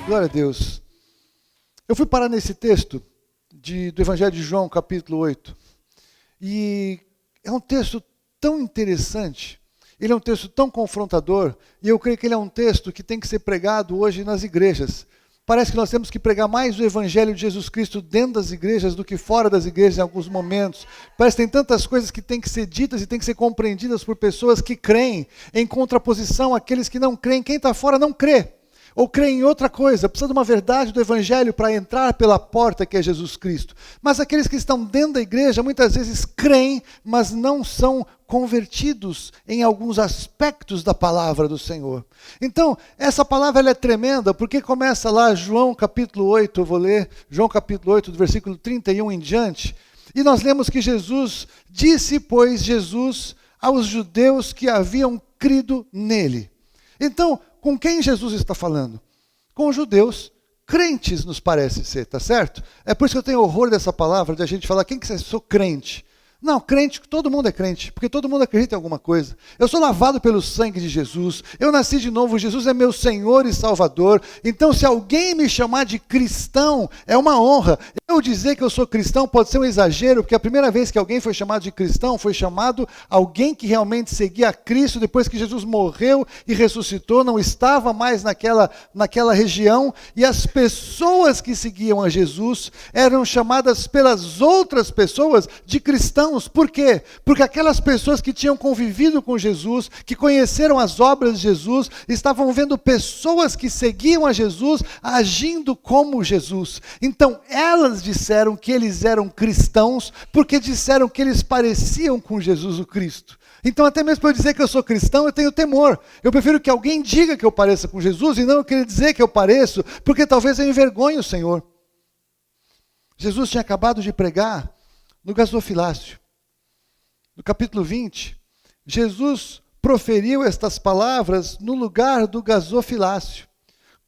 Glória a Deus. Eu fui parar nesse texto do Evangelho de João, capítulo 8. E é um texto tão interessante, ele é um texto tão confrontador, e eu creio que ele é um texto que tem que ser pregado hoje nas igrejas. Parece que nós temos que pregar mais o Evangelho de Jesus Cristo dentro das igrejas do que fora das igrejas em alguns momentos. Parece que tem tantas coisas que têm que ser ditas e têm que ser compreendidas por pessoas que creem, em contraposição àqueles que não creem. Quem está fora não crê, ou crê em outra coisa, precisa de uma verdade do Evangelho para entrar pela porta que é Jesus Cristo. Mas aqueles que estão dentro da igreja muitas vezes creem, mas não são convertidos em alguns aspectos da palavra do Senhor. Então, essa palavra ela é tremenda, porque começa lá João capítulo 8, eu vou ler João capítulo 8, do versículo 31 em diante, e nós lemos que Jesus disse, pois, Jesus aos judeus que haviam crido nele. Então, com quem Jesus está falando? Com os judeus crentes, nos parece ser, tá certo? É por isso que eu tenho horror dessa palavra, de a gente falar, quem que é? Sou crente. Não, crente, todo mundo é crente, porque todo mundo acredita em alguma coisa. Eu sou lavado pelo sangue de Jesus, eu nasci de novo, Jesus é meu Senhor e Salvador. Então, se alguém me chamar de cristão, é uma honra. Eu dizer que eu sou cristão pode ser um exagero, porque a primeira vez que alguém foi chamado de cristão, foi chamado alguém que realmente seguia a Cristo, depois que Jesus morreu e ressuscitou, não estava mais naquela região, e as pessoas que seguiam a Jesus eram chamadas pelas outras pessoas de cristãos. Por quê? Porque aquelas pessoas que tinham convivido com Jesus, que conheceram as obras de Jesus, estavam vendo pessoas que seguiam a Jesus agindo como Jesus. Então elas disseram que eles eram cristãos, porque disseram que eles pareciam com Jesus o Cristo. Então até mesmo para eu dizer que eu sou cristão, eu tenho temor. Eu prefiro que alguém diga que eu pareça com Jesus, e não eu querer dizer que eu pareço, porque talvez eu envergonhe o Senhor. Jesus tinha acabado de pregar no gasofilácio. No capítulo 20, Jesus proferiu estas palavras no lugar do gasofilácio,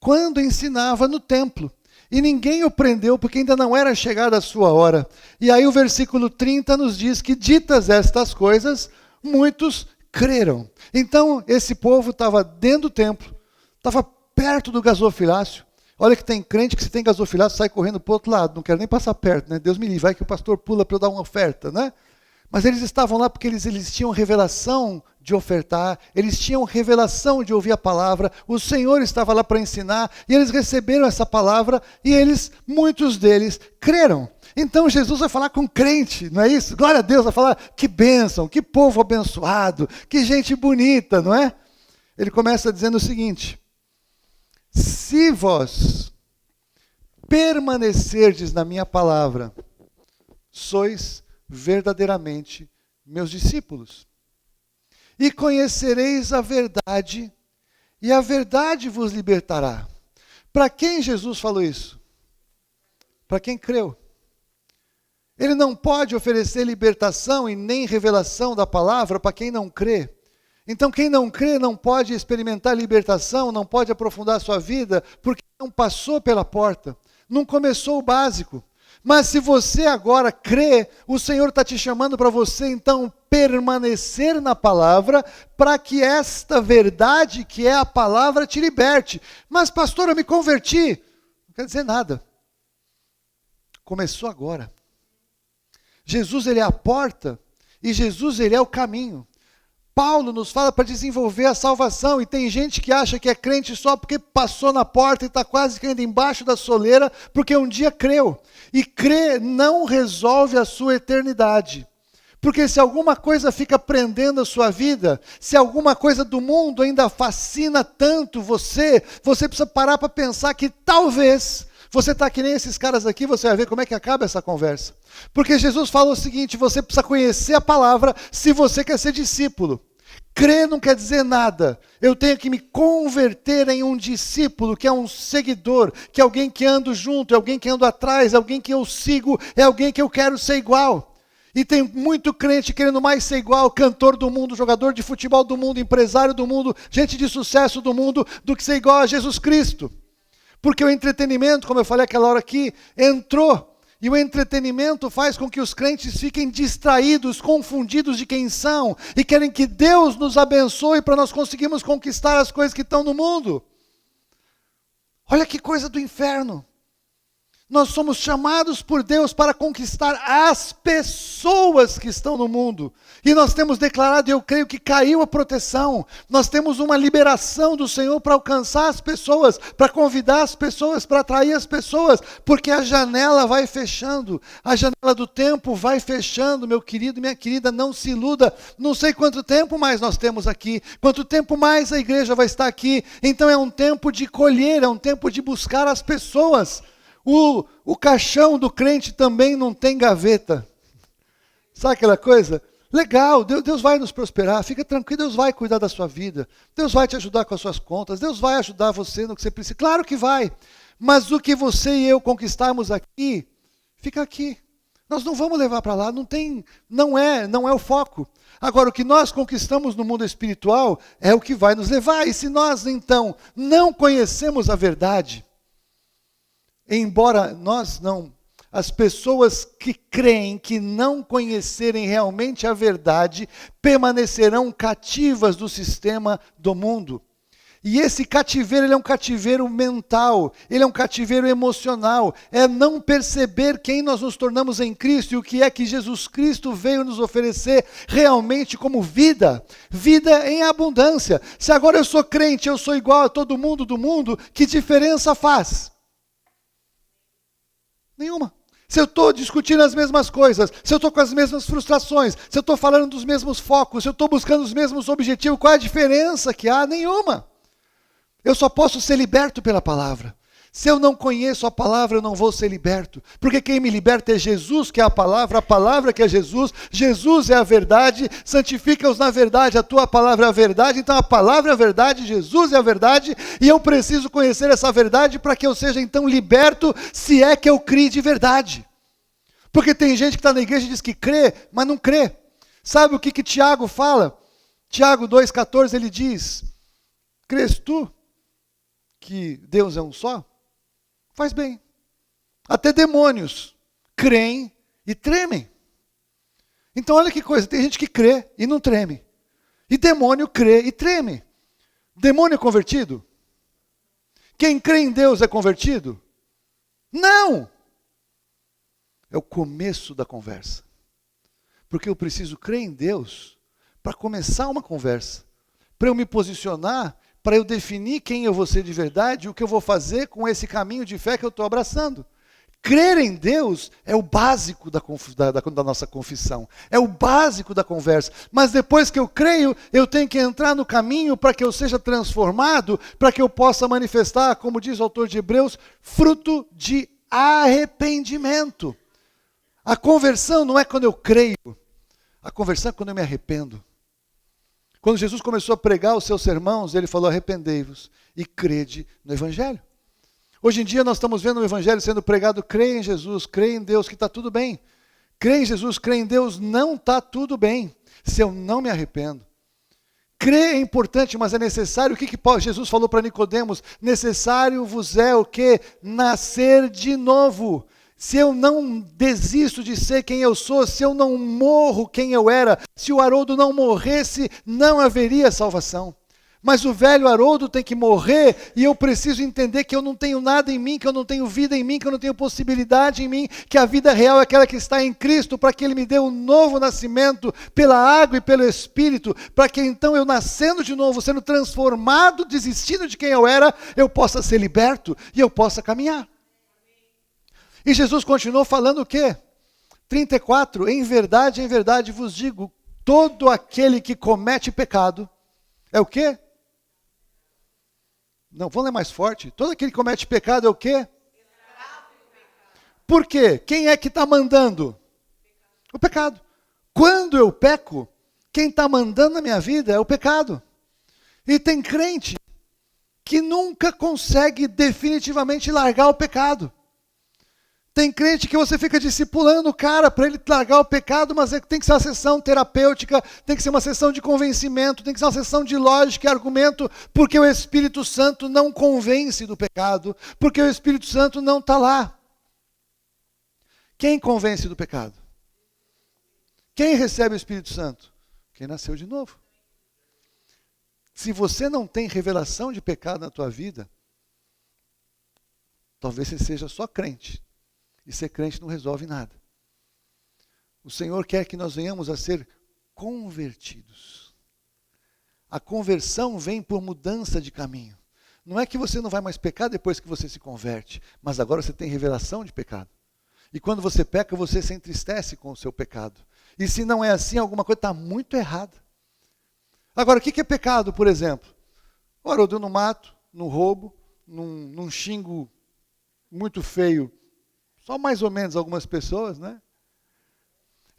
quando ensinava no templo. E ninguém o prendeu, porque ainda não era chegada a sua hora. E aí o versículo 30 nos diz que, ditas estas coisas, muitos creram. Então, esse povo estava dentro do templo, estava perto do gasofilácio. Olha que tem crente que se tem gasofilácio sai correndo para o outro lado, não quero nem passar perto, né? Deus me livre, vai que o pastor pula para eu dar uma oferta, né? Mas eles estavam lá porque eles tinham revelação de ofertar, eles tinham revelação de ouvir a palavra, o Senhor estava lá para ensinar, e eles receberam essa palavra, e muitos deles creram. Então Jesus vai falar com crente, não é isso? Glória a Deus, vai falar, que bênção, que povo abençoado, que gente bonita, não é? Ele começa dizendo o seguinte: se vós permanecerdes na minha palavra, sois verdadeiramente meus discípulos. E conhecereis a verdade, e a verdade vos libertará. Para quem Jesus falou isso? Para quem creu. Ele não pode oferecer libertação e nem revelação da palavra para quem não crê. Então quem não crê não pode experimentar libertação, não pode aprofundar a sua vida, porque não passou pela porta, não começou o básico. Mas se você agora crê, o Senhor está te chamando para você então permanecer na palavra, para que esta verdade que é a palavra te liberte. Mas pastor, eu me converti. Não quer dizer nada. Começou agora. Jesus ele é a porta e Jesus ele é o caminho. Paulo nos fala para desenvolver a salvação, e tem gente que acha que é crente só porque passou na porta e está quase caindo embaixo da soleira, porque um dia creu. E crer não resolve a sua eternidade. Porque se alguma coisa fica prendendo a sua vida, se alguma coisa do mundo ainda fascina tanto você precisa parar para pensar que talvez você está que nem esses caras aqui, você vai ver como é que acaba essa conversa. Porque Jesus fala o seguinte: você precisa conhecer a palavra se você quer ser discípulo. Crer não quer dizer nada. Eu tenho que me converter em um discípulo, que é um seguidor, que é alguém que ando junto, é alguém que ando atrás, é alguém que eu sigo, é alguém que eu quero ser igual. E tem muito crente querendo mais ser igual, cantor do mundo, jogador de futebol do mundo, empresário do mundo, gente de sucesso do mundo, do que ser igual a Jesus Cristo. Porque o entretenimento, como eu falei aquela hora aqui, entrou. E o entretenimento faz com que os crentes fiquem distraídos, confundidos de quem são, e querem que Deus nos abençoe para nós conseguirmos conquistar as coisas que estão no mundo. Olha que coisa do inferno. Nós somos chamados por Deus para conquistar as pessoas que estão no mundo. E nós temos declarado, e eu creio que caiu a proteção. Nós temos uma liberação do Senhor para alcançar as pessoas, para convidar as pessoas, para atrair as pessoas. Porque a janela vai fechando. A janela do tempo vai fechando, meu querido, minha querida, não se iluda. Não sei quanto tempo mais nós temos aqui. Quanto tempo mais a igreja vai estar aqui. Então é um tempo de colher, é um tempo de buscar as pessoas. O caixão do crente também não tem gaveta. Sabe aquela coisa? Legal, Deus vai nos prosperar, fica tranquilo, Deus vai cuidar da sua vida. Deus vai te ajudar com as suas contas, Deus vai ajudar você no que você precisa. Claro que vai, mas o que você e eu conquistarmos aqui, fica aqui. Nós não vamos levar para lá, não é o foco. Agora, o que nós conquistamos no mundo espiritual é o que vai nos levar. E se nós, então, não conhecemos a verdade, embora as pessoas que creem que não conhecerem realmente a verdade, permanecerão cativas do sistema do mundo. E esse cativeiro, ele é um cativeiro mental, ele é um cativeiro emocional, é não perceber quem nós nos tornamos em Cristo e o que é que Jesus Cristo veio nos oferecer realmente como vida, vida em abundância. Se agora eu sou crente, eu sou igual a todo mundo do mundo, que diferença faz? Nenhuma. Se eu estou discutindo as mesmas coisas, se eu estou com as mesmas frustrações, se eu estou falando dos mesmos focos, se eu estou buscando os mesmos objetivos, qual é a diferença que há? Nenhuma. Eu só posso ser liberto pela palavra. Se eu não conheço a palavra, eu não vou ser liberto. Porque quem me liberta é Jesus, que é a palavra que é Jesus. Jesus é a verdade, santifica-os na verdade, a tua palavra é a verdade. Então a palavra é a verdade, Jesus é a verdade. E eu preciso conhecer essa verdade para que eu seja então liberto, se é que eu crie de verdade. Porque tem gente que está na igreja e diz que crê, mas não crê. Sabe o que Tiago fala? Tiago 2,14 ele diz: crês tu que Deus é um só? Faz bem. Até demônios creem e tremem. Então olha que coisa, tem gente que crê e não treme. E demônio crê e treme. Demônio é convertido? Quem crê em Deus é convertido? Não! É o começo da conversa. Porque eu preciso crer em Deus para começar uma conversa. Para eu me posicionar, para eu definir quem eu vou ser de verdade, o que eu vou fazer com esse caminho de fé que eu estou abraçando. Crer em Deus é o básico da nossa confissão, é o básico da conversa. Mas depois que eu creio, eu tenho que entrar no caminho para que eu seja transformado, para que eu possa manifestar, como diz o autor de Hebreus, fruto de arrependimento. A conversão não é quando eu creio, a conversão é quando eu me arrependo. Quando Jesus começou a pregar os seus sermãos, ele falou: arrependei-vos e crede no Evangelho. Hoje em dia nós estamos vendo o Evangelho sendo pregado: creia em Jesus, creia em Deus, que está tudo bem. Creia em Jesus, creia em Deus, não está tudo bem, se eu não me arrependo. Crer é importante, mas é necessário, o que Jesus falou para Nicodemos? Necessário vos é o quê? Nascer de novo. Se eu não desisto de ser quem eu sou, se eu não morro quem eu era, se o Haroldo não morresse, não haveria salvação. Mas o velho Haroldo tem que morrer e eu preciso entender que eu não tenho nada em mim, que eu não tenho vida em mim, que eu não tenho possibilidade em mim, que a vida real é aquela que está em Cristo, para que Ele me dê um novo nascimento pela água e pelo Espírito, para que então eu nascendo de novo, sendo transformado, desistindo de quem eu era, eu possa ser liberto e eu possa caminhar. E Jesus continuou falando o quê? 34, em verdade vos digo, todo aquele que comete pecado, é o quê? Não, vamos ler mais forte. Todo aquele que comete pecado é o quê? Por quê? Quem é que está mandando? O pecado. Quando eu peco, quem está mandando na minha vida é o pecado. E tem crente que nunca consegue definitivamente largar o pecado. Tem crente que você fica discipulando o cara para ele largar o pecado, mas tem que ser uma sessão terapêutica, tem que ser uma sessão de convencimento, tem que ser uma sessão de lógica e argumento, porque o Espírito Santo não convence do pecado, porque o Espírito Santo não está lá. Quem convence do pecado? Quem recebe o Espírito Santo? Quem nasceu de novo. Se você não tem revelação de pecado na tua vida, Talvez você seja só crente. E ser crente não resolve nada. O Senhor quer que nós venhamos a ser convertidos. A conversão vem por mudança de caminho. Não é que você não vai mais pecar depois que você se converte, mas agora você tem revelação de pecado. E quando você peca, você se entristece com o seu pecado. E se não é assim, alguma coisa está muito errada. Agora, o que é pecado, por exemplo? Ora, eu não mato, não roubo, não xingo muito feio, só mais ou menos algumas pessoas, né?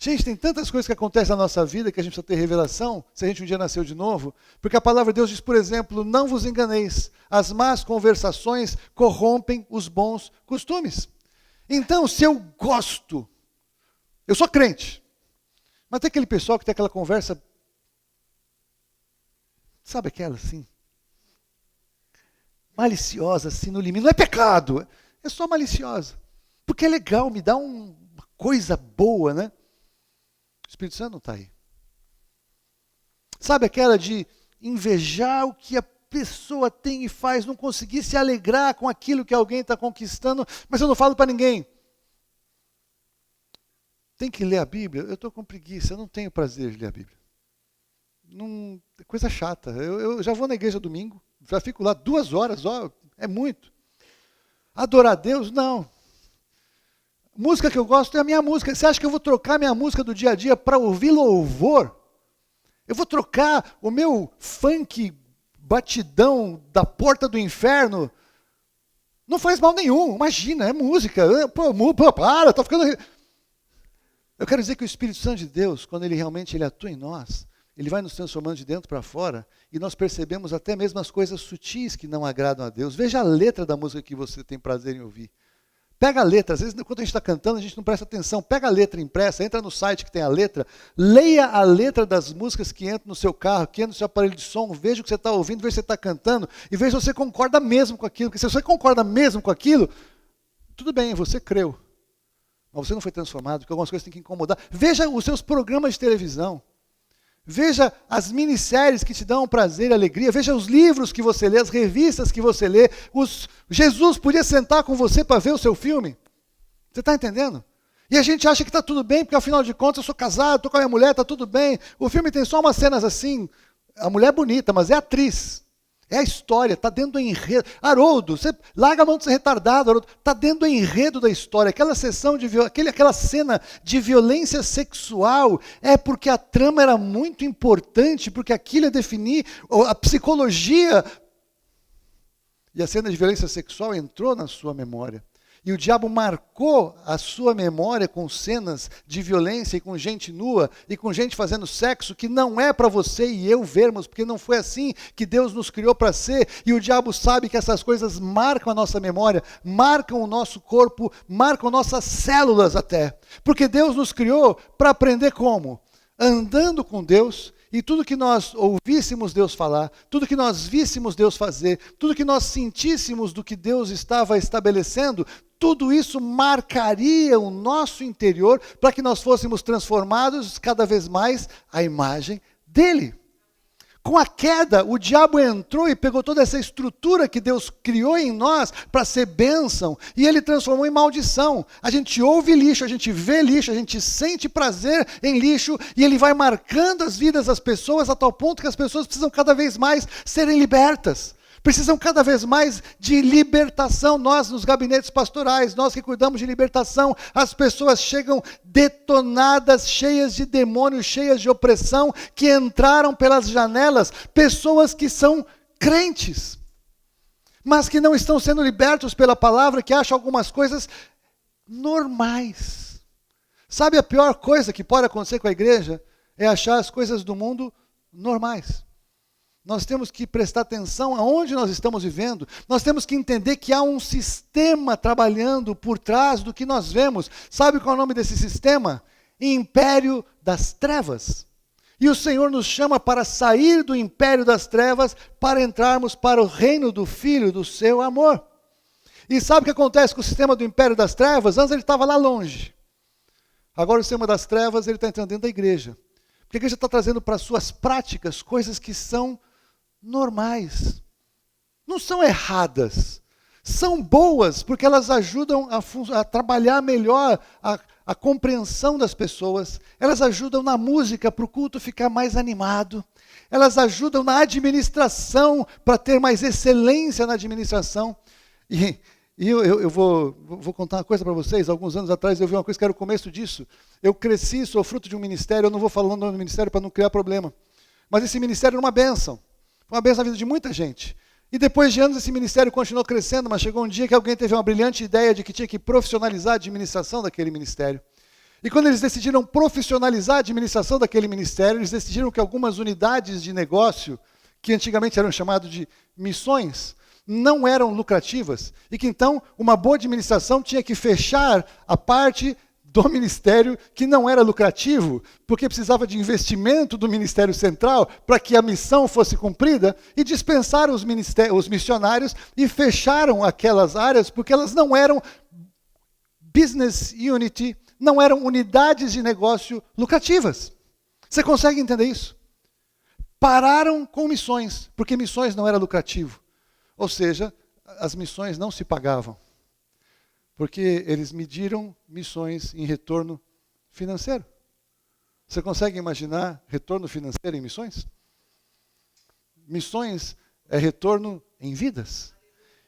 Gente, tem tantas coisas que acontecem na nossa vida que a gente precisa ter revelação, se a gente um dia nasceu de novo, porque a palavra de Deus diz, por exemplo, não vos enganeis, as más conversações corrompem os bons costumes. Então, se eu gosto, eu sou crente, mas tem aquele pessoal que tem aquela conversa, sabe aquela assim, maliciosa, assim, no limite, não é pecado, é só maliciosa, porque é legal, me dá uma coisa boa, né? O Espírito Santo não está aí. Sabe aquela de invejar o que a pessoa tem e faz, não conseguir se alegrar com aquilo que alguém está conquistando, mas eu não falo para ninguém. Tem que ler a Bíblia? Eu estou com preguiça, eu não tenho prazer de ler a Bíblia. Não, é coisa chata. Eu já vou na igreja domingo, já fico lá 2 horas, ó, é muito. Adorar a Deus? Não. Música que eu gosto é a minha música. Você acha que eu vou trocar minha música do dia a dia para ouvir louvor? Eu vou trocar o meu funk batidão da porta do inferno? Não faz mal nenhum, imagina, é música. Pô, para, estou ficando... Eu quero dizer que o Espírito Santo de Deus, quando ele realmente atua em nós, ele vai nos transformando de dentro para fora e nós percebemos até mesmo as coisas sutis que não agradam a Deus. Veja a letra da música que você tem prazer em ouvir. Pega a letra, às vezes quando a gente está cantando a gente não presta atenção, pega a letra impressa, entra no site que tem a letra, leia a letra das músicas que entram no seu carro, que entram no seu aparelho de som, veja o que você está ouvindo, veja se você está cantando, e veja se você concorda mesmo com aquilo, porque se você concorda mesmo com aquilo, tudo bem, você creu, mas você não foi transformado, porque algumas coisas têm que incomodar. Veja os seus programas de televisão, veja as minisséries que te dão prazer e alegria, veja os livros que você lê, as revistas que você lê. Jesus podia sentar com você para ver o seu filme. Você está entendendo? E a gente acha que está tudo bem, porque afinal de contas eu sou casado, estou com a minha mulher, está tudo bem. O filme tem só umas cenas assim, a mulher é bonita, mas é atriz. É a história, está dentro do enredo. Haroldo, você larga a mão de ser retardado, Haroldo. Está dentro do enredo da história. Aquela cena de violência sexual é porque a trama era muito importante, porque aquilo ia definir a psicologia. E a cena de violência sexual entrou na sua memória. E o diabo marcou a sua memória com cenas de violência e com gente nua e com gente fazendo sexo que não é para você e eu vermos, porque não foi assim que Deus nos criou para ser. E o diabo sabe que essas coisas marcam a nossa memória, marcam o nosso corpo, marcam nossas células até. Porque Deus nos criou para aprender como? Andando com Deus. E tudo que nós ouvíssemos Deus falar, tudo que nós víssemos Deus fazer, tudo que nós sentíssemos do que Deus estava estabelecendo, tudo isso marcaria o nosso interior para que nós fôssemos transformados cada vez mais à imagem dele. Com a queda, o diabo entrou e pegou toda essa estrutura que Deus criou em nós para ser bênção, e ele transformou em maldição. A gente ouve lixo, a gente vê lixo, a gente sente prazer em lixo, e ele vai marcando as vidas das pessoas a tal ponto que as pessoas precisam cada vez mais serem libertas. Precisam cada vez mais de libertação. Nós, nos gabinetes pastorais, nós que cuidamos de libertação, as pessoas chegam detonadas, cheias de demônios, cheias de opressão, que entraram pelas janelas, pessoas que são crentes, mas que não estão sendo libertos pela palavra, que acham algumas coisas normais. Sabe a pior coisa que pode acontecer com a igreja? É achar as coisas do mundo normais. Nós temos que prestar atenção aonde nós estamos vivendo. Nós temos que entender que há um sistema trabalhando por trás do que nós vemos. Sabe qual é o nome desse sistema? Império das Trevas. E o Senhor nos chama para sair do império das trevas, para entrarmos para o reino do Filho do seu amor. E sabe o que acontece com o sistema do império das trevas? Antes ele estava lá longe. Agora o sistema das trevas ele está entrando dentro da igreja. Porque a igreja está trazendo para suas práticas coisas que são normais, não são erradas, São boas porque elas ajudam a trabalhar melhor a compreensão das pessoas. Elas ajudam na música para o culto ficar mais animado. Elas ajudam na administração para ter mais excelência na administração. E eu vou contar uma coisa para vocês. Alguns anos atrás eu vi uma coisa que era o começo disso. Eu cresci, sou fruto de um ministério. Eu não vou falando do ministério para não criar problema. Mas esse ministério era uma bênção. Foi uma bênção na vida de muita gente. E depois de anos esse ministério continuou crescendo, mas chegou um dia que alguém teve uma brilhante ideia de que tinha que profissionalizar a administração daquele ministério. E quando eles decidiram profissionalizar a administração daquele ministério, eles decidiram que algumas unidades de negócio, que antigamente eram chamadas de missões, não eram lucrativas. E que então uma boa administração tinha que fechar a parte do ministério que não era lucrativo, porque precisava de investimento do Ministério Central para que a missão fosse cumprida, e dispensaram os missionários e fecharam aquelas áreas, porque elas não eram business unity, não eram unidades de negócio lucrativas. Você consegue entender isso? Pararam com missões, porque missões não era lucrativo. Ou seja, as missões não se pagavam. Porque eles mediram missões em retorno financeiro. Você consegue imaginar retorno financeiro em missões? Missões é retorno em vidas.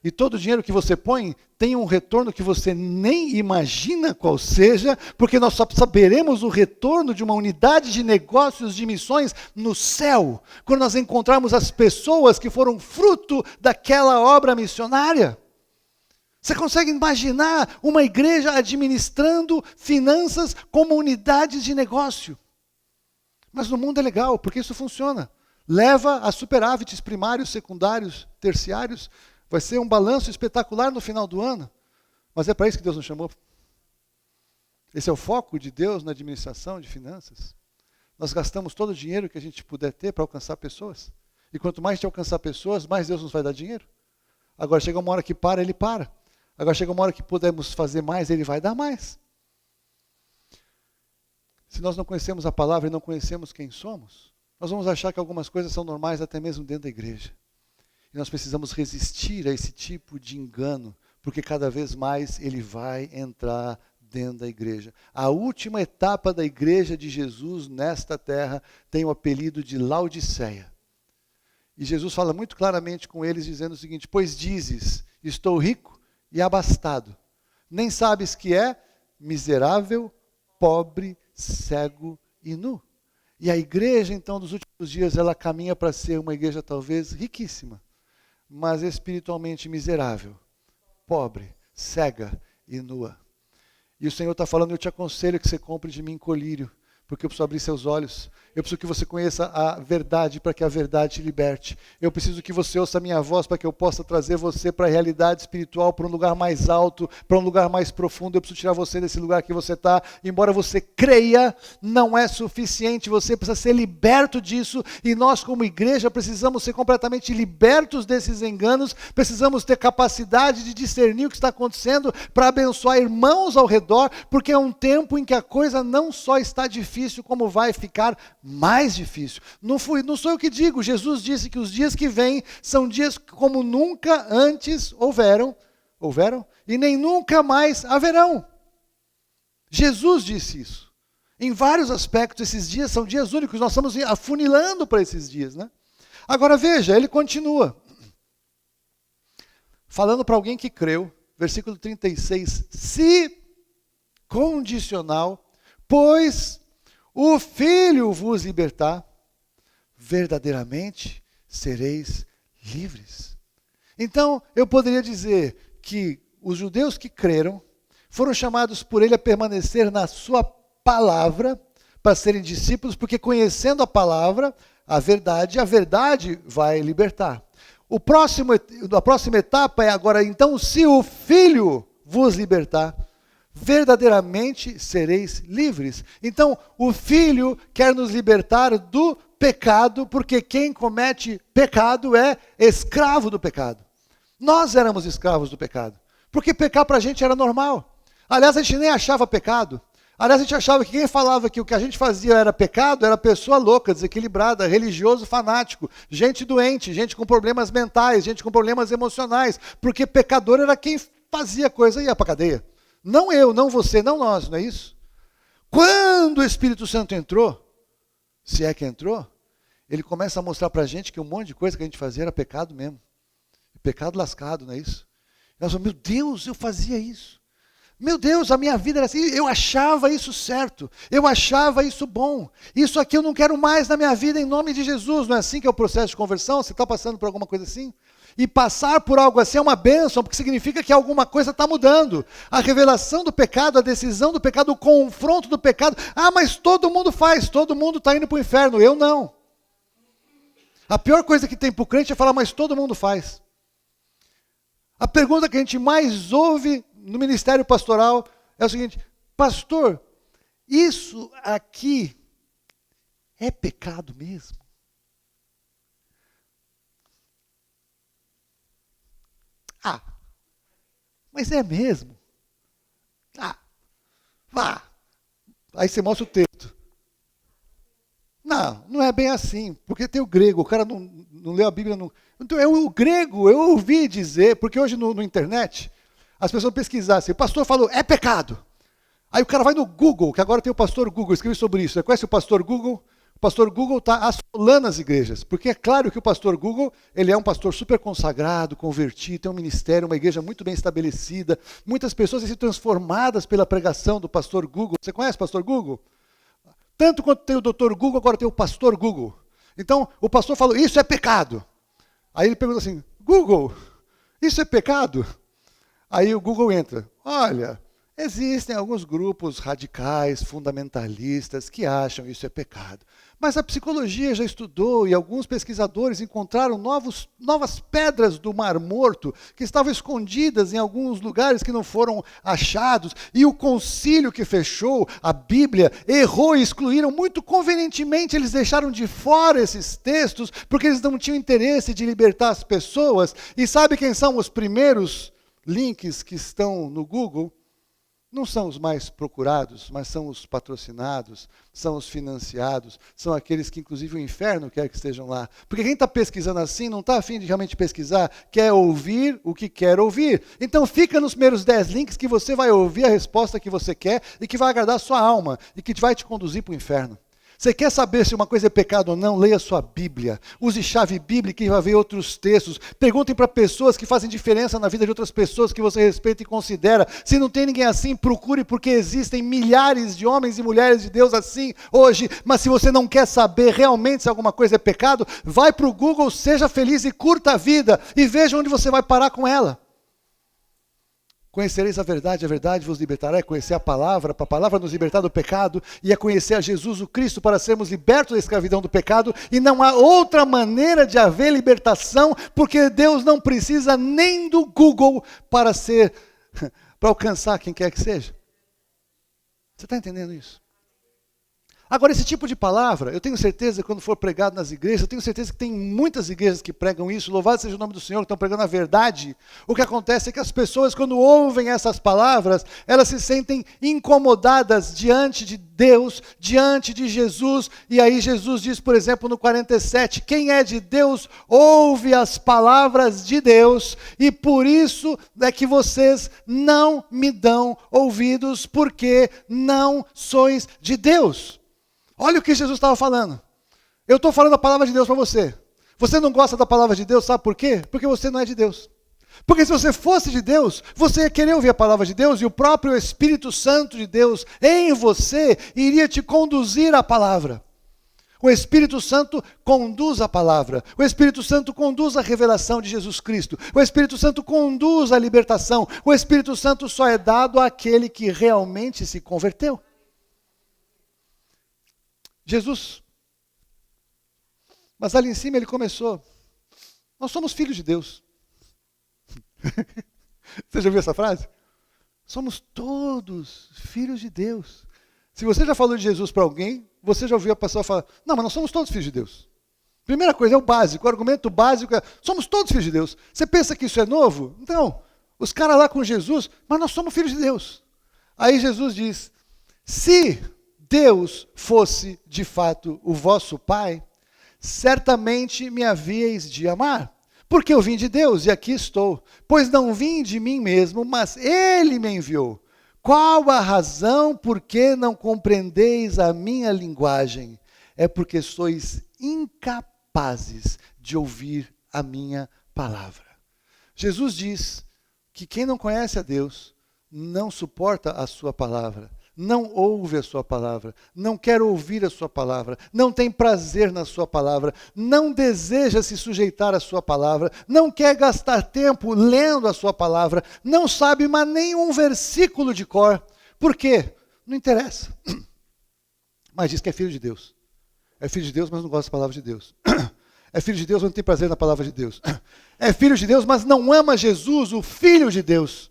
E todo o dinheiro que você põe tem um retorno que você nem imagina qual seja, porque nós só saberemos o retorno de uma unidade de negócios de missões no céu, quando nós encontrarmos as pessoas que foram fruto daquela obra missionária. Você consegue imaginar uma igreja administrando finanças como unidades de negócio? Mas no mundo é legal, porque isso funciona. Leva a superávites primários, secundários, terciários. Vai ser um balanço espetacular no final do ano. Mas é para isso que Deus nos chamou. Esse é o foco de Deus na administração de finanças. Nós gastamos todo o dinheiro que a gente puder ter para alcançar pessoas. E quanto mais a gente alcançar pessoas, mais Deus nos vai dar dinheiro. Agora chega uma hora que para, Ele para. Agora chega uma hora que podemos fazer mais, Ele vai dar mais. Se nós não conhecemos a palavra e não conhecemos quem somos, nós vamos achar que algumas coisas são normais até mesmo dentro da igreja. E nós precisamos resistir a esse tipo de engano, porque cada vez mais ele vai entrar dentro da igreja. A última etapa da igreja de Jesus nesta terra tem o apelido de Laodiceia. E Jesus fala muito claramente com eles, dizendo o seguinte: pois dizes, estou rico e abastado. Nem sabes que é miserável, pobre, cego e nu. E a igreja, então, dos últimos dias, ela caminha para ser uma igreja talvez riquíssima, mas espiritualmente miserável, pobre, cega e nua. E o Senhor está falando: eu te aconselho que você compre de mim colírio, porque eu preciso abrir seus olhos. Eu preciso que você conheça a verdade para que a verdade te liberte. Eu preciso que você ouça a minha voz para que eu possa trazer você para a realidade espiritual, para um lugar mais alto, para um lugar mais profundo. Eu preciso tirar você desse lugar que você está. Embora você creia, não é suficiente. Você precisa ser liberto disso. E nós, como igreja, precisamos ser completamente libertos desses enganos. Precisamos ter capacidade de discernir o que está acontecendo para abençoar irmãos ao redor, porque é um tempo em que a coisa não só está difícil, como vai ficar mais difícil. Não sou eu que digo. Jesus disse que os dias que vêm são dias como nunca antes houveram, e nem nunca mais haverão. Jesus disse isso. Em vários aspectos, esses dias são dias únicos. Nós estamos afunilando para esses dias, né? Agora veja, ele continua. Falando para alguém que creu, versículo 36, se condicional, pois o Filho vos libertar, verdadeiramente sereis livres. Então, eu poderia dizer que os judeus que creram foram chamados por ele a permanecer na sua palavra, para serem discípulos, porque conhecendo a palavra, a verdade vai libertar. A próxima etapa é agora, então, se o Filho vos libertar, verdadeiramente sereis livres. Então, o Filho quer nos libertar do pecado, porque quem comete pecado é escravo do pecado. Nós éramos escravos do pecado, porque pecar para a gente era normal. Aliás, a gente nem achava pecado. Aliás, a gente achava que quem falava que o que a gente fazia era pecado era pessoa louca, desequilibrada, religioso, fanático, gente doente, gente com problemas mentais, gente com problemas emocionais, porque pecador era quem fazia coisa e ia para a cadeia. Não eu, não você, não nós, não é isso? Quando o Espírito Santo entrou, se é que entrou, ele começa a mostrar para a gente que um monte de coisa que a gente fazia era pecado mesmo. Pecado lascado, não é isso? E nós falamos, meu Deus, eu fazia isso. Meu Deus, a minha vida era assim, eu achava isso certo, eu achava isso bom. Isso aqui eu não quero mais na minha vida em nome de Jesus. Não é assim que é o processo de conversão? Você está passando por alguma coisa assim? E passar por algo assim é uma bênção, porque significa que alguma coisa está mudando. A revelação do pecado, a decisão do pecado, o confronto do pecado. Ah, mas todo mundo faz, todo mundo está indo para o inferno, eu não. A pior coisa que tem para o crente é falar, mas todo mundo faz. A pergunta que a gente mais ouve no ministério pastoral é o seguinte: pastor, isso aqui é pecado mesmo? Ah, mas é mesmo? Ah, vá. Aí você mostra o texto. Não, não é bem assim, porque tem o grego, o cara não leu a Bíblia. Não. Então, o grego, eu ouvi dizer, porque hoje no internet, as pessoas pesquisam assim, o pastor falou, é pecado. Aí o cara vai no Google, que agora tem o pastor Google, escreve sobre isso. Você conhece o pastor Google? O pastor Google está assolando as igrejas, porque é claro que o pastor Google, ele é um pastor super consagrado, convertido, tem um ministério, uma igreja muito bem estabelecida, muitas pessoas têm sido transformadas pela pregação do pastor Google. Você conhece o pastor Google? Tanto quanto tem o doutor Google, agora tem o pastor Google. Então, o pastor falou, isso é pecado. Aí ele pergunta assim, Google, isso é pecado? Aí o Google entra, olha, existem alguns grupos radicais, fundamentalistas, que acham isso é pecado. Mas a psicologia já estudou e alguns pesquisadores encontraram novas pedras do Mar Morto que estavam escondidas em alguns lugares que não foram achados. E o concílio que fechou a Bíblia errou e excluíram muito convenientemente. Eles deixaram de fora esses textos porque eles não tinham interesse de libertar as pessoas. E sabe quem são os primeiros links que estão no Google? Não são os mais procurados, mas são os patrocinados, são os financiados, são aqueles que inclusive o inferno quer que estejam lá. Porque quem está pesquisando assim não está a fim de realmente pesquisar, quer ouvir o que quer ouvir. Então fica nos primeiros 10 links que você vai ouvir a resposta que você quer e que vai agradar a sua alma e que vai te conduzir para o inferno. Você quer saber se uma coisa é pecado ou não? Leia sua Bíblia. Use chave bíblica e vai ver outros textos. Perguntem para pessoas que fazem diferença na vida de outras pessoas que você respeita e considera. Se não tem ninguém assim, procure, porque existem milhares de homens e mulheres de Deus assim hoje. Mas se você não quer saber realmente se alguma coisa é pecado, vai para o Google, seja feliz e curta a vida e veja onde você vai parar com ela. Conhecereis a verdade vos libertará. É conhecer a palavra, para a palavra nos libertar do pecado, e é conhecer a Jesus o Cristo para sermos libertos da escravidão do pecado, e não há outra maneira de haver libertação, porque Deus não precisa nem do Google para alcançar quem quer que seja. Você está entendendo isso? Agora, esse tipo de palavra, eu tenho certeza que quando for pregado nas igrejas, eu tenho certeza que tem muitas igrejas que pregam isso, louvado seja o nome do Senhor, que estão pregando a verdade. O que acontece é que as pessoas, quando ouvem essas palavras, elas se sentem incomodadas diante de Deus, diante de Jesus. E aí Jesus diz, por exemplo, no 47, quem é de Deus ouve as palavras de Deus, e por isso é que vocês não me dão ouvidos, porque não sois de Deus. Olha o que Jesus estava falando. Eu estou falando a palavra de Deus para você. Você não gosta da palavra de Deus, sabe por quê? Porque você não é de Deus. Porque se você fosse de Deus, você ia querer ouvir a palavra de Deus, e o próprio Espírito Santo de Deus em você iria te conduzir à palavra. O Espírito Santo conduz a palavra. O Espírito Santo conduz a revelação de Jesus Cristo. O Espírito Santo conduz a libertação. O Espírito Santo só é dado àquele que realmente se converteu. Jesus, mas ali em cima ele começou, nós somos filhos de Deus. Você já ouviu essa frase? Somos todos filhos de Deus. Se você já falou de Jesus para alguém, você já ouviu a pessoa falar, não, mas nós somos todos filhos de Deus. Primeira coisa, é o básico, o argumento básico é, somos todos filhos de Deus. Você pensa que isso é novo? Não, os caras lá com Jesus, mas nós somos filhos de Deus. Aí Jesus diz, Se Deus fosse de fato o vosso Pai, certamente me havíeis de amar, porque eu vim de Deus e aqui estou. Pois não vim de mim mesmo, mas Ele me enviou. Qual a razão por que não compreendeis a minha linguagem? É porque sois incapazes de ouvir a minha palavra. Jesus diz que quem não conhece a Deus não suporta a sua palavra, não ouve a sua palavra, não quer ouvir a sua palavra, não tem prazer na sua palavra, não deseja se sujeitar à sua palavra, não quer gastar tempo lendo a sua palavra, não sabe mais nenhum versículo de cor. Por quê? Não interessa. Mas diz que é filho de Deus. É filho de Deus, mas não gosta da palavra de Deus. É filho de Deus, mas não tem prazer na palavra de Deus. É filho de Deus, mas não ama Jesus, o Filho de Deus.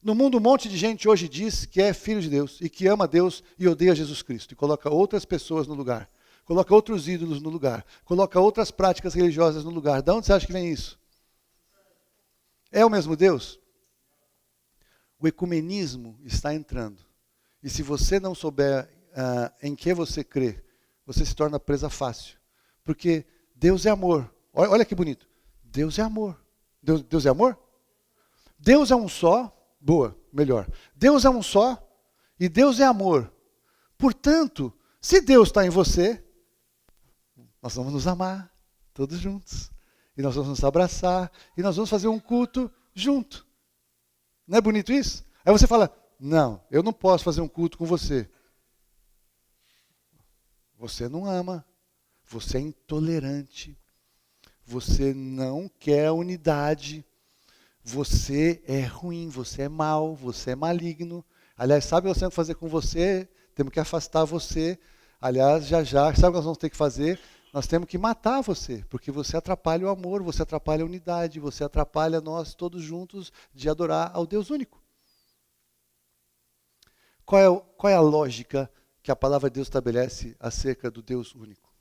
No mundo, um monte de gente hoje diz que é filho de Deus e que ama Deus e odeia Jesus Cristo. E coloca outras pessoas no lugar. Coloca outros ídolos no lugar. Coloca outras práticas religiosas no lugar. De onde você acha que vem isso? É o mesmo Deus? O ecumenismo está entrando. E se você não souber em que você crê, você se torna presa fácil. Porque Deus é amor. Olha que bonito. Deus é amor. Deus é amor? Deus é um só. Boa, melhor. Deus é um só e Deus é amor. Portanto, se Deus está em você, nós vamos nos amar todos juntos. E nós vamos nos abraçar e nós vamos fazer um culto junto. Não é bonito isso? Aí você fala, não, eu não posso fazer um culto com você. Você não ama, você é intolerante, você não quer unidade. Você é ruim, você é mau, você é maligno. Aliás, sabe o que nós temos que fazer com você? Temos que afastar você. Aliás, já, sabe o que nós vamos ter que fazer? Nós temos que matar você, porque você atrapalha o amor, você atrapalha a unidade, você atrapalha nós todos juntos de adorar ao Deus único. Qual é a lógica que a palavra de Deus estabelece acerca do Deus único?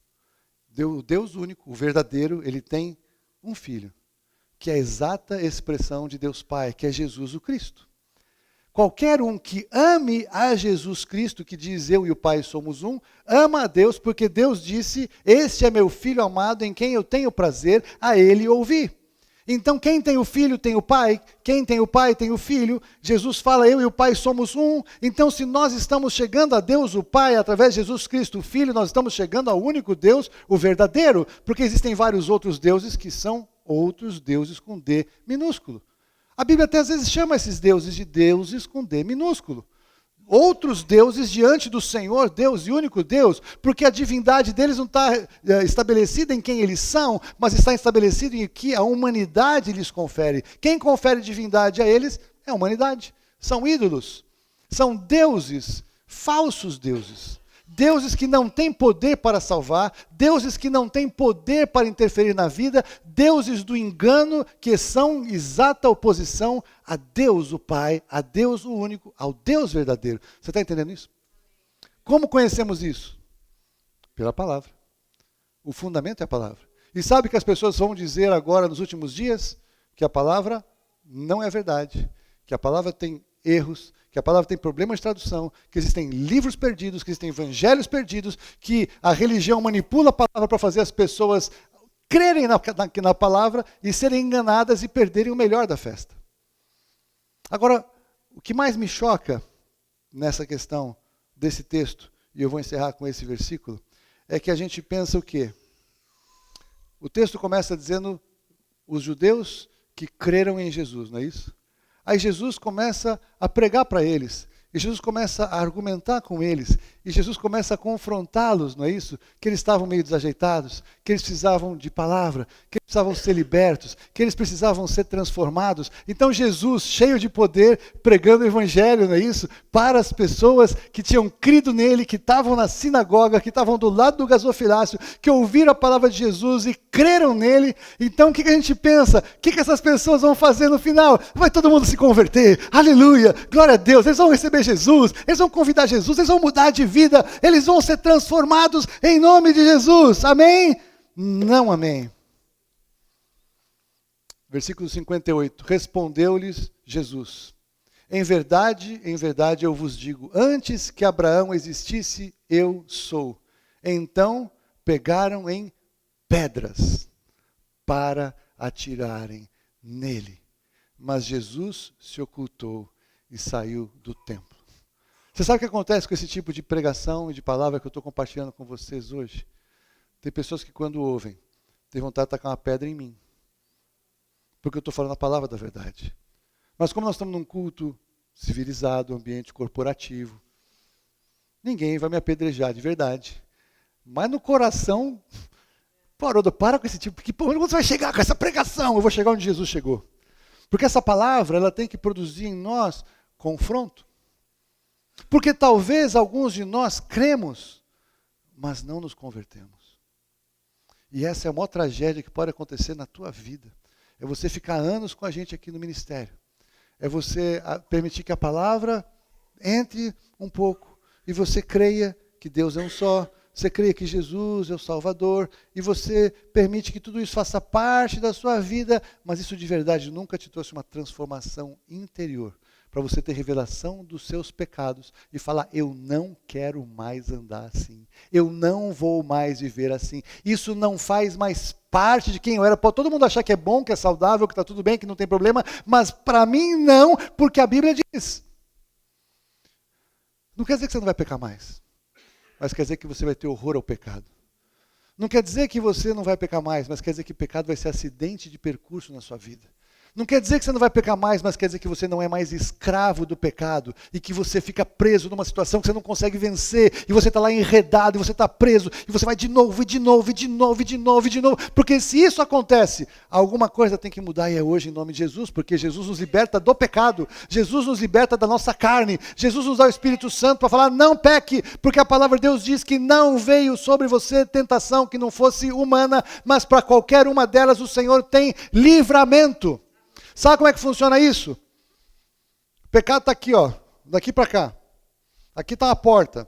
O Deus único, o verdadeiro, ele tem um filho, que é a exata expressão de Deus Pai, que é Jesus o Cristo. Qualquer um que ame a Jesus Cristo, que diz eu e o Pai somos um, ama a Deus, porque Deus disse, este é meu Filho amado, em quem eu tenho prazer, a Ele ouvir. Então quem tem o Filho tem o Pai, quem tem o Pai tem o Filho. Jesus fala, eu e o Pai somos um. Então se nós estamos chegando a Deus o Pai, através de Jesus Cristo o Filho, nós estamos chegando ao único Deus, o verdadeiro, porque existem vários outros deuses que são outros deuses com D minúsculo. A Bíblia até às vezes chama esses deuses de deuses com D minúsculo. Outros deuses diante do Senhor, Deus e único Deus, porque a divindade deles não está estabelecida em quem eles são, mas está estabelecida em que a humanidade lhes confere. Quem confere divindade a eles é a humanidade. São ídolos, são deuses, falsos deuses. Deuses que não têm poder para salvar, deuses que não têm poder para interferir na vida, deuses do engano que são exata oposição a Deus o Pai, a Deus o único, ao Deus verdadeiro. Você está entendendo isso? Como conhecemos isso? Pela palavra. O fundamento é a palavra. E sabe que as pessoas vão dizer agora nos últimos dias? Que a palavra não é verdade, que a palavra tem erros, que a palavra tem problemas de tradução, que existem livros perdidos, que existem evangelhos perdidos, que a religião manipula a palavra para fazer as pessoas crerem na palavra e serem enganadas e perderem o melhor da festa. Agora, o que mais me choca nessa questão desse texto, e eu vou encerrar com esse versículo, é que a gente pensa o quê? O texto começa dizendo os judeus que creram em Jesus, não é isso? Aí Jesus começa a pregar para eles, e Jesus começa a argumentar com eles, e Jesus começa a confrontá-los, não é isso? Que eles estavam meio desajeitados, que eles precisavam de palavra, que eles precisavam ser libertos, que eles precisavam ser transformados. Então Jesus, cheio de poder, pregando o evangelho, não é isso? Para as pessoas que tinham crido nele, que estavam na sinagoga, que estavam do lado do gasofilácio, que ouviram a palavra de Jesus e creram nele. Então o que a gente pensa? O que essas pessoas vão fazer no final? Vai todo mundo se converter, aleluia, glória a Deus, eles vão receber Jesus, eles vão convidar Jesus, eles vão mudar de vida, eles vão ser transformados em nome de Jesus, amém? Não amém. Versículo 58, respondeu-lhes Jesus, Em verdade eu vos digo, antes que Abraão existisse, eu sou. Então pegaram em pedras para atirarem nele. Mas Jesus se ocultou e saiu do templo. Você sabe o que acontece com esse tipo de pregação e de palavra que eu estou compartilhando com vocês hoje? Tem pessoas que quando ouvem, têm vontade de tacar uma pedra em mim. Porque eu estou falando a palavra da verdade. Mas como nós estamos num culto civilizado, ambiente corporativo, ninguém vai me apedrejar de verdade. Mas no coração, para com esse tipo, porque onde você vai chegar com essa pregação? Eu vou chegar onde Jesus chegou. Porque essa palavra, ela tem que produzir em nós confronto. Porque talvez alguns de nós cremos, mas não nos convertemos. E essa é a maior tragédia que pode acontecer na tua vida. É você ficar anos com a gente aqui no ministério. É você permitir que a palavra entre um pouco e você creia que Deus é um só, você creia que Jesus é o Salvador e você permite que tudo isso faça parte da sua vida, mas isso de verdade nunca te trouxe uma transformação interior, para você ter revelação dos seus pecados e falar, eu não quero mais andar assim, eu não vou mais viver assim, isso não faz mais parte de quem eu era. Pode todo mundo achar que é bom, que é saudável, que está tudo bem, que não tem problema, mas para mim não, porque a Bíblia diz. Não quer dizer que você não vai pecar mais, mas quer dizer que você vai ter horror ao pecado. Não quer dizer que você não vai pecar mais, mas quer dizer que o pecado vai ser acidente de percurso na sua vida. Não quer dizer que você não vai pecar mais, mas quer dizer que você não é mais escravo do pecado e que você fica preso numa situação que você não consegue vencer e você está lá enredado e você está preso e você vai de novo, e de novo, e de novo, e de novo, e de novo. Porque se isso acontece, alguma coisa tem que mudar e é hoje em nome de Jesus, porque Jesus nos liberta do pecado, Jesus nos liberta da nossa carne, Jesus nos dá o Espírito Santo para falar, não peque, porque a palavra de Deus diz que não veio sobre você tentação que não fosse humana, mas para qualquer uma delas o Senhor tem livramento. Sabe como é que funciona isso? O pecado está aqui, ó, daqui para cá. Aqui está a porta.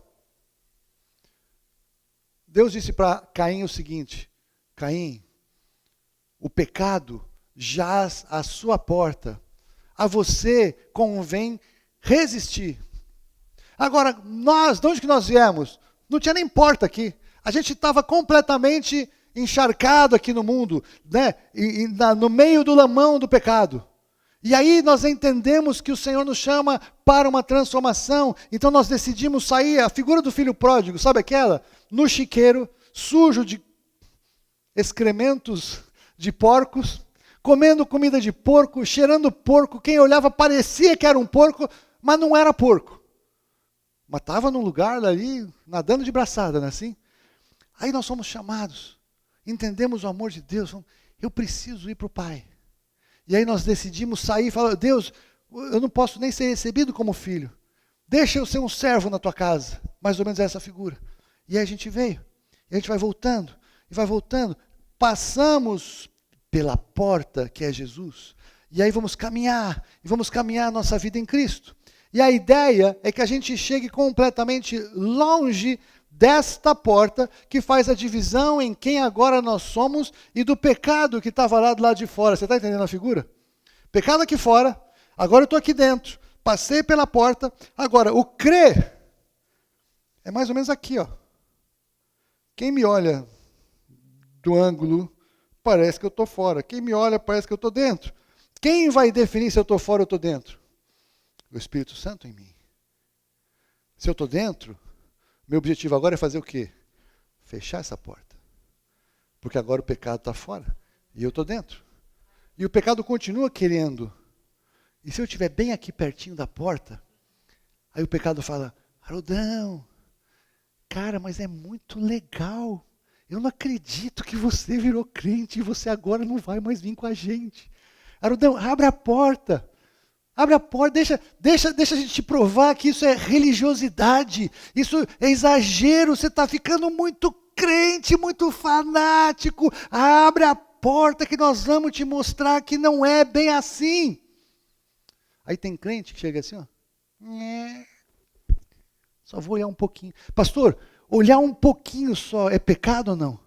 Deus disse para Caim o seguinte, Caim, o pecado jaz à sua porta. A você convém resistir. Agora, nós, de onde que nós viemos? Não tinha nem porta aqui. A gente estava completamente encharcado aqui no mundo, né? No meio do lamão do pecado. E aí nós entendemos que o Senhor nos chama para uma transformação, então nós decidimos sair, a figura do filho pródigo, sabe aquela? No chiqueiro, sujo de excrementos de porcos, comendo comida de porco, cheirando porco, quem olhava parecia que era um porco, mas não era porco. Mas estava num lugar ali, nadando de braçada, não é assim? Aí nós somos chamados. Entendemos o amor de Deus, eu preciso ir para o Pai. E aí nós decidimos sair e falar, Deus, eu não posso nem ser recebido como filho. Deixa eu ser um servo na tua casa. Mais ou menos essa figura. E aí a gente veio. E a gente vai voltando. E vai voltando. Passamos pela porta que é Jesus. E aí vamos caminhar. E vamos caminhar a nossa vida em Cristo. E a ideia é que a gente chegue completamente longe desta porta que faz a divisão em quem agora nós somos e do pecado que estava lá do lado de fora. Você está entendendo a figura? Pecado aqui fora, agora eu estou aqui dentro, passei pela porta, agora o crer é mais ou menos aqui, ó. Quem me olha do ângulo, parece que eu estou fora. Quem me olha, parece que eu estou dentro. Quem vai definir se eu estou fora ou estou dentro? O Espírito Santo em mim. Se eu estou dentro, meu objetivo agora é fazer o quê? Fechar essa porta. Porque agora o pecado está fora e eu estou dentro. E o pecado continua querendo. E se eu estiver bem aqui pertinho da porta, aí o pecado fala, Haroldão, cara, mas é muito legal. Eu não acredito que você virou crente e você agora não vai mais vir com a gente. Haroldão, abre a porta. Abre a porta, deixa a gente te provar que isso é religiosidade, isso é exagero, você está ficando muito crente, muito fanático. Abre a porta que nós vamos te mostrar que não é bem assim. Aí tem crente que chega assim, ó. Só vou olhar um pouquinho. Pastor, olhar um pouquinho só é pecado ou não?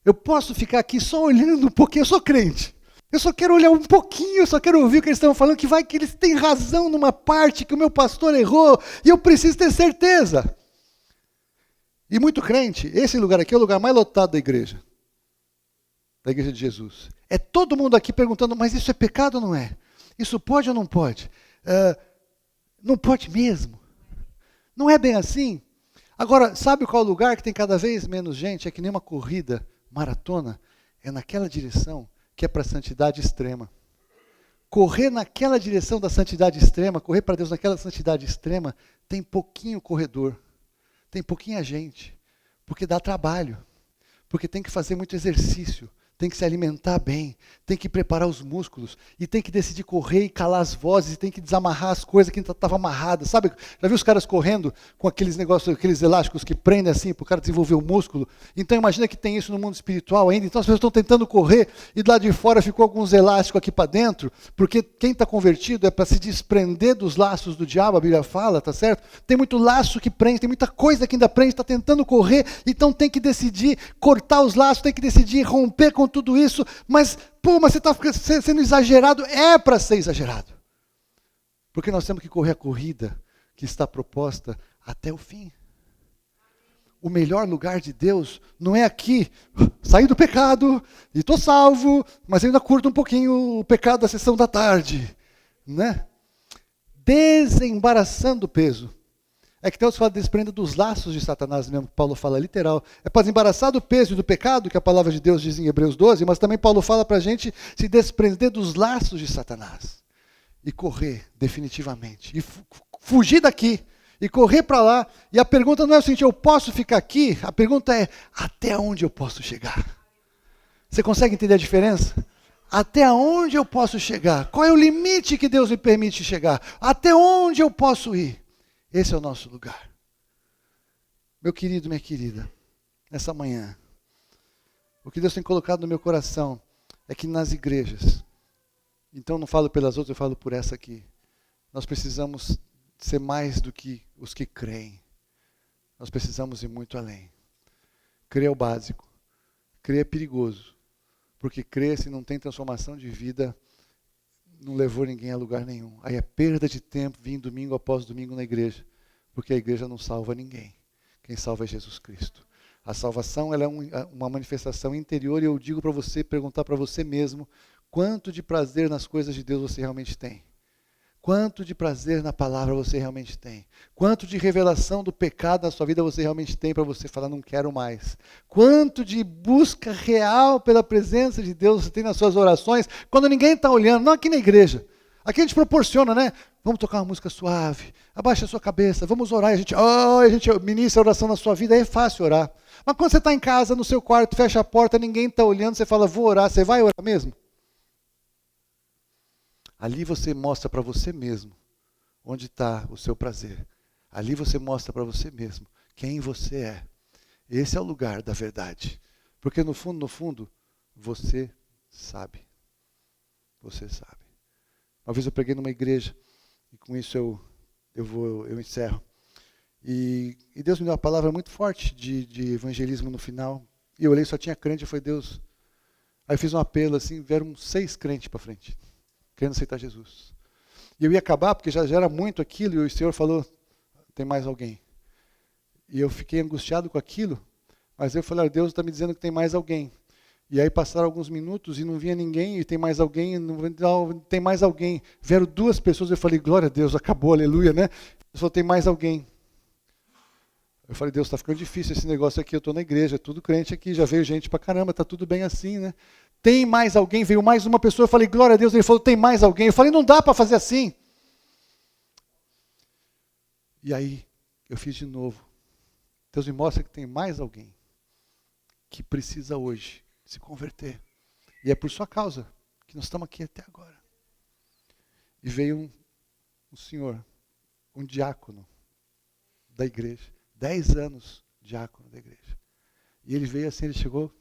Eu posso ficar aqui só olhando um pouquinho, eu sou crente. Eu só quero olhar um pouquinho, eu só quero ouvir o que eles estão falando, que vai que eles têm razão numa parte, que o meu pastor errou, e eu preciso ter certeza. E muito crente, esse lugar aqui é o lugar mais lotado da igreja de Jesus. É todo mundo aqui perguntando, mas isso é pecado ou não é? Isso pode ou não pode? Não pode mesmo. Não é bem assim? Agora, sabe qual lugar que tem cada vez menos gente? É que nem uma corrida, maratona, é naquela direção que é para a santidade extrema. Correr naquela direção da santidade extrema, correr para Deus naquela santidade extrema, tem pouquinho corredor, tem pouquinha gente, porque dá trabalho, porque tem que fazer muito exercício, tem que se alimentar bem, tem que preparar os músculos, e tem que decidir correr e calar as vozes, e tem que desamarrar as coisas que estavam amarradas. Sabe, já viu os caras correndo com aqueles negócios, aqueles elásticos que prendem assim, para o cara desenvolver o músculo? Então imagina que tem isso no mundo espiritual ainda. Então as pessoas estão tentando correr, e do lado de fora ficou alguns elásticos aqui para dentro, porque quem está convertido é para se desprender dos laços do diabo, a Bíblia fala, tá certo? Tem muito laço que prende, tem muita coisa que ainda prende, está tentando correr, então tem que decidir cortar os laços, tem que decidir romper com tudo isso, mas você está sendo exagerado. É para ser exagerado, porque nós temos que correr a corrida que está proposta até o fim. O melhor lugar de Deus não é aqui, saí do pecado e estou salvo, mas ainda curto um pouquinho o pecado da sessão da tarde, né? Desembaraçando o peso. É que Deus fala, desprenda dos laços de Satanás mesmo, que Paulo fala literal. É para desembaraçar do peso e do pecado, que a palavra de Deus diz em Hebreus 12, mas também Paulo fala para a gente se desprender dos laços de Satanás. E correr definitivamente. E fugir daqui. E correr para lá. E a pergunta não é o seguinte, eu posso ficar aqui? A pergunta é, até onde eu posso chegar? Você consegue entender a diferença? Até onde eu posso chegar? Qual é o limite que Deus me permite chegar? Até onde eu posso ir? Esse é o nosso lugar. Meu querido, minha querida, nessa manhã, o que Deus tem colocado no meu coração é que nas igrejas, então não falo pelas outras, eu falo por essa aqui, nós precisamos ser mais do que os que creem. Nós precisamos ir muito além. Crer é o básico. Crer é perigoso, porque crer se não tem transformação de vida, não levou ninguém a lugar nenhum. Aí é perda de tempo vir domingo após domingo na igreja, porque a igreja não salva ninguém. Quem salva é Jesus Cristo. A salvação ela é uma manifestação interior, e eu digo para você, perguntar para você mesmo, quanto de prazer nas coisas de Deus você realmente tem? Quanto de prazer na palavra você realmente tem? Quanto de revelação do pecado na sua vida você realmente tem para você falar, não quero mais? Quanto de busca real pela presença de Deus você tem nas suas orações, quando ninguém está olhando, não aqui na igreja. Aqui a gente proporciona, né? Vamos tocar uma música suave, abaixa a sua cabeça, vamos orar, a gente ministra a oração na sua vida, aí é fácil orar. Mas quando você está em casa, no seu quarto, fecha a porta, ninguém está olhando, você fala, vou orar, você vai orar mesmo? Ali você mostra para você mesmo onde está o seu prazer. Ali você mostra para você mesmo quem você é. Esse é o lugar da verdade. Porque no fundo, você sabe. Você sabe. Uma vez eu preguei numa igreja, e com isso eu encerro. E Deus me deu uma palavra muito forte de evangelismo no final. E eu olhei, só tinha crente, eu falei, Deus. Aí eu fiz um apelo assim, vieram 6 crentes para frente, querendo aceitar Jesus. E eu ia acabar, porque já era muito aquilo, e o Senhor falou, tem mais alguém. E eu fiquei angustiado com aquilo, mas eu falei, Deus está me dizendo que tem mais alguém. E aí passaram alguns minutos e não vinha ninguém, e tem mais alguém, não, tem mais alguém. Vieram 2 pessoas, eu falei, glória a Deus, acabou, aleluia, né? Ele falou, tem mais alguém. Eu falei, Deus, está ficando difícil esse negócio aqui, eu estou na igreja, tudo crente aqui, já veio gente pra caramba, está tudo bem assim, né? Tem mais alguém, veio mais uma pessoa, eu falei, glória a Deus, ele falou, tem mais alguém. Eu falei, não dá para fazer assim. E aí, eu fiz de novo. Deus me mostra que tem mais alguém que precisa hoje se converter. E é por sua causa que nós estamos aqui até agora. E veio um senhor, um diácono da igreja, 10 anos diácono da igreja. E ele veio assim, ele chegou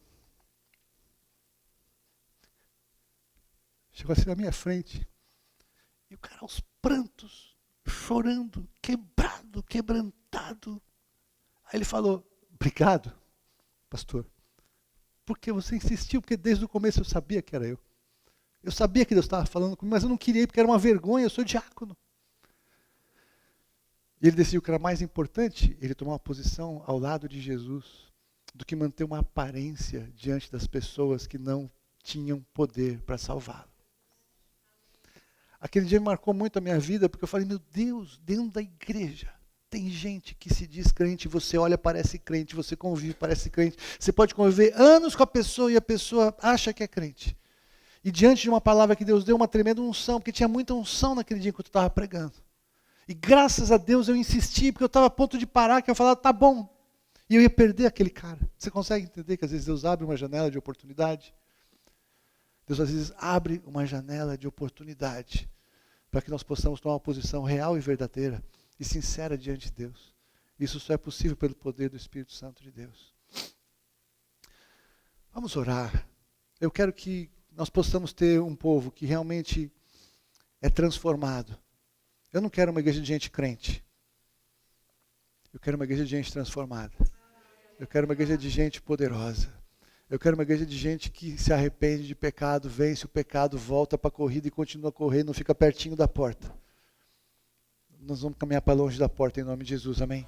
assim na minha frente, e o cara aos prantos, chorando, quebrado, quebrantado. Aí ele falou, obrigado, pastor, porque você insistiu, porque desde o começo eu sabia que era eu. Eu sabia que Deus estava falando comigo, mas eu não queria ir porque era uma vergonha, eu sou diácono. E ele decidiu que era mais importante ele tomar uma posição ao lado de Jesus do que manter uma aparência diante das pessoas que não tinham poder para salvá-lo. Aquele dia me marcou muito a minha vida, porque eu falei, meu Deus, dentro da igreja tem gente que se diz crente, você olha, parece crente, você convive, parece crente. Você pode conviver anos com a pessoa e a pessoa acha que é crente. E diante de uma palavra que Deus deu, uma tremenda unção, porque tinha muita unção naquele dia que eu estava pregando. E graças a Deus eu insisti, porque eu estava a ponto de parar, que eu falava, tá bom. E eu ia perder aquele cara. Você consegue entender que às vezes Deus abre uma janela de oportunidade? Deus às vezes abre uma janela de oportunidade para que nós possamos tomar uma posição real e verdadeira e sincera diante de Deus. Isso só é possível pelo poder do Espírito Santo de Deus. Vamos orar. Eu quero que nós possamos ter um povo que realmente é transformado. Eu não quero uma igreja de gente crente. Eu quero uma igreja de gente transformada. Eu quero uma igreja de gente poderosa. Eu quero uma igreja de gente que se arrepende de pecado, vence o pecado, volta para a corrida e continua correndo, não fica pertinho da porta. Nós vamos caminhar para longe da porta em nome de Jesus, amém?